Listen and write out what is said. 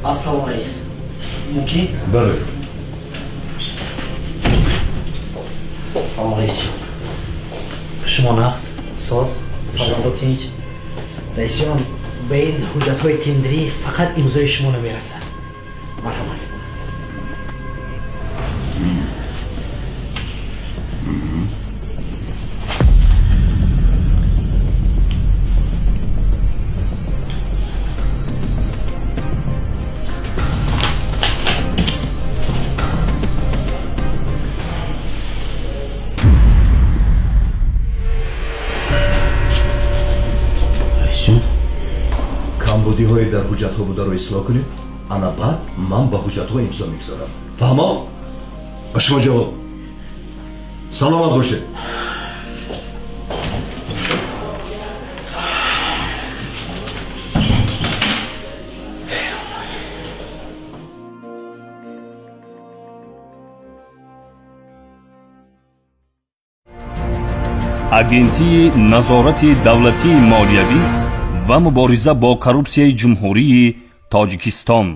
Assalomu rais. Mumkin? Buyur. Assalomu alaykum. Shuma naqs, so'z, fazoda tinch. Raisjon, bayin hujjatlar tendri faqat imzoy shumoni berasa. Marhamat. کمبودی‌های در حجت‌ها بوده رو اصلاح کنید. انا بعد من با حجت‌ها امضا می‌گذارم. تمام. به شما جواب. سلامت باشید. агентии назорати давлатии молиявӣ ва мубориза бо коррупсияи ҷумҳурии тоҷикистон